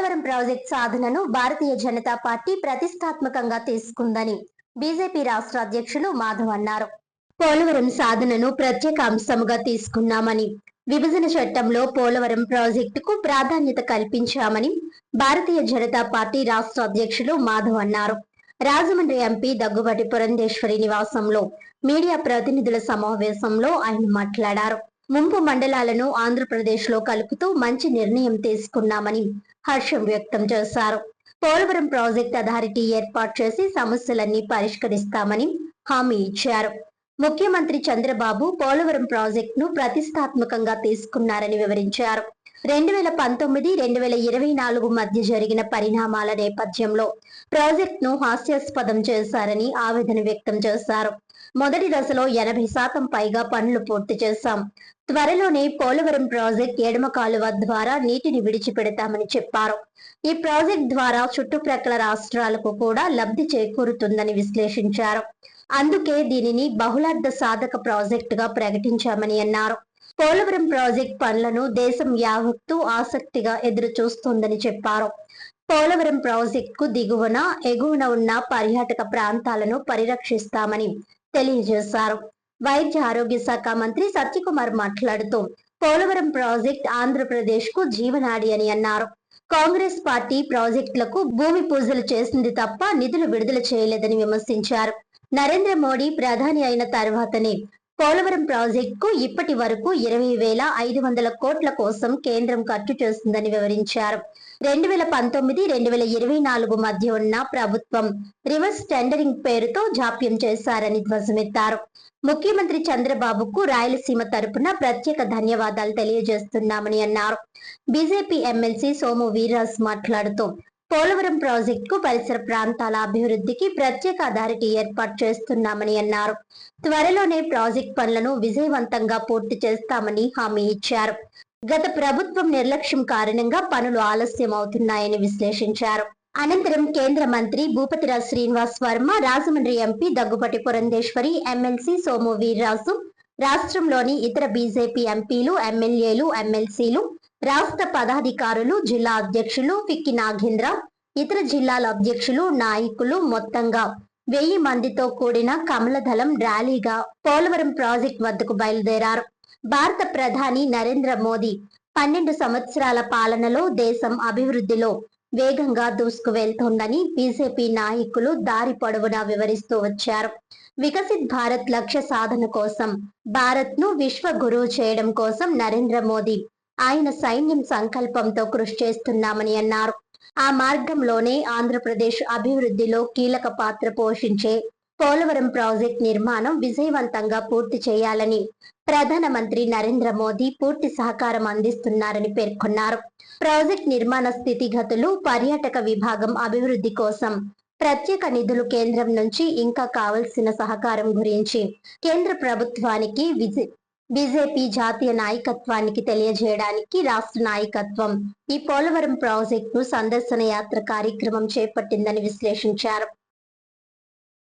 Polavaram project సాధనను Bharatiya Janata party ప్రతిష్టాత్మకంగా తీసుకుందని బీజేపీ రాష్ట్ర అధ్యక్షులు మాధవ్ అన్నారు. పోలవరం సాధనను ప్రత్యేక అంశంగా తీసుకున్నామని, విభజన చట్టంలో పోలవరం ప్రాజెక్టుకు ప్రాధాన్యత కల్పించామని భారతీయ జనతా పార్టీ రాష్ట్ర అధ్యక్షులు మాధవ్ అన్నారు. రాజమండ్రి ఎంపీ దగ్గుబాటి పురంధేశ్వరి నివాసంలో మీడియా ప్రతినిధుల సమావేశంలో ఆయన మాట్లాడారు. ముంపు మండలాలను ఆంధ్రప్రదేశ్ లో కలుపుతూ మంచి నిర్ణయం తీసుకున్నామని హర్షం వ్యక్తం చేశారు. పోలవరం ప్రాజెక్ట్ అథారిటీ ఏర్పాటు చేసి సమస్యలన్నీ పరిష్కరిస్తామని హామీ ఇచ్చారు. ముఖ్యమంత్రి చంద్రబాబు పోలవరం ప్రాజెక్టును ప్రతిష్టాత్మకంగా తీసుకున్నారని వివరించారు. 2019-2024 మధ్య జరిగిన పరిణామాల నేపథ్యంలో ప్రాజెక్టును హాస్యాస్పదం చేశారని ఆవేదన వ్యక్తం చేశారు. మొదటి దశలో 80% పైగా పనులు పూర్తి చేశాం. త్వరలోనే పోలవరం ప్రాజెక్టు ఎడమ కాలువ ద్వారా నీటిని విడిచిపెడతామని చెప్పారు. ఈ ప్రాజెక్టు ద్వారా చుట్టుప్రక్కల రాష్ట్రాలకు కూడా లబ్ధి చేకూరుతుందని విశ్లేషించారు. అందుకే దీనిని బహుళార్థ సాధక ప్రాజెక్టుగా ప్రకటించామని అన్నారు. పోలవరం ప్రాజెక్టు పనులను దేశం యావత్తు ఆసక్తిగా ఎదురు చూస్తోందని చెప్పారు. పోలవరం ప్రాజెక్టుకు దిగువన ఎగువన ఉన్న పర్యాటక ప్రాంతాలను పరిరక్షిస్తామని తెలియజేశారు. వైద్య ఆరోగ్య శాఖ మంత్రి సత్యకుమార్ మాట్లాడుతూ పోలవరం ప్రాజెక్టు ఆంధ్రప్రదేశ్ కు జీవనాడి అని అన్నారు. కాంగ్రెస్ పార్టీ ప్రాజెక్టులకు భూమి పూజలు చేసింది తప్ప నిధులు విడుదల చేయలేదని విమర్శించారు. నరేంద్ర మోడీ ప్రధాని అయిన తర్వాతనే పోలవరం ప్రాజెక్టుకు ఇప్పటి వరకు 20,500 కోట్ల కోసం కేంద్రం ఖర్చు చేస్తుందని వివరించారు. 2019-2024 మధ్య ఉన్న ప్రభుత్వం రివర్స్ టెండరింగ్ పేరుతో జాప్యం చేశారని ధ్వజమెత్తారు. ముఖ్యమంత్రి చంద్రబాబుకు రాయలసీమ తరపున ప్రత్యేక ధన్యవాదాలు తెలియజేస్తున్నామని అన్నారు. బీజేపీ ఎమ్మెల్సీ సోము వీర్రాజు మాట్లాడుతూ పోలవరం ప్రాజెక్టుకు పరిసర ప్రాంతాల అభివృద్ధికి ప్రత్యేక అథారిటీ ఏర్పాటు చేస్తున్నామని అన్నారు. త్వరలోనే ప్రాజెక్టు పనులను విజయవంతంగా పూర్తి చేస్తామని హామీ ఇచ్చారు. గత ప్రభుత్వం నిర్లక్ష్యం కారణంగా పనులు ఆలస్యం అవుతున్నాయని విశ్లేషించారు. అనంతరం కేంద్ర మంత్రి భూపతిరాజు శ్రీనివాస్ వర్మ, రాజమండ్రి ఎంపీ దగ్గుబాటి పురంధేశ్వరి, ఎమ్మెల్సీ సోము వీర్రాజు, రాష్ట్రంలోని ఇతర బీజేపీ ఎంపీలు, ఎమ్మెల్యేలు, ఎమ్మెల్సీలు, రాష్ట్ర పదాధికారులు, జిల్లా అధ్యక్షులు, ఫిక్కి నాగేంద్ర, ఇతర జిల్లాల అధ్యక్షులు, నాయకులు మొత్తంగా 1000 మందితో కూడిన కమలదళం ర్యాలీగా పోలవరం ప్రాజెక్టు వద్దకు బయలుదేరారు. భారత ప్రధాని నరేంద్ర మోదీ 12 సంవత్సరాల పాలనలో దేశం అభివృద్ధిలో వేగంగా దూసుకు వెళ్తోందని బీజేపీ నాయకులు దారి పొడవునా వివరిస్తూ వచ్చారు. వికసిత్ భారత్ లక్ష్య సాధన కోసం, భారత్ ను విశ్వ గురువు చేయడం కోసం నరేంద్ర మోదీ ఆయన సైన్యం సంకల్పంతో కృషి చేస్తున్నామని అన్నారు. ఆ మార్గంలోనే ఆంధ్రప్రదేశ్ అభివృద్ధిలో కీలక పాత్ర పోషించే పోలవరం ప్రాజెక్టు నిర్మాణం విజయవంతంగా పూర్తి చేయాలని ప్రధానమంత్రి నరేంద్ర మోదీ పూర్తి సహకారం అందిస్తున్నారని పేర్కొన్నారు. ప్రాజెక్టు నిర్మాణ స్థితిగతులు, పర్యాటక విభాగం అభివృద్ధి కోసం ప్రత్యేక నిధులు, కేంద్రం నుంచి ఇంకా కావలసిన సహకారం గురించి కేంద్ర ప్రభుత్వానికి బీజేపీ జాతీయ నాయకత్వానికి తెలియజేయడానికి రాష్ట్ర నాయకత్వం ఈ పోలవరం ప్రాజెక్టు సందర్శన యాత్ర కార్యక్రమం చేపట్టిందని విశ్లేషించారు.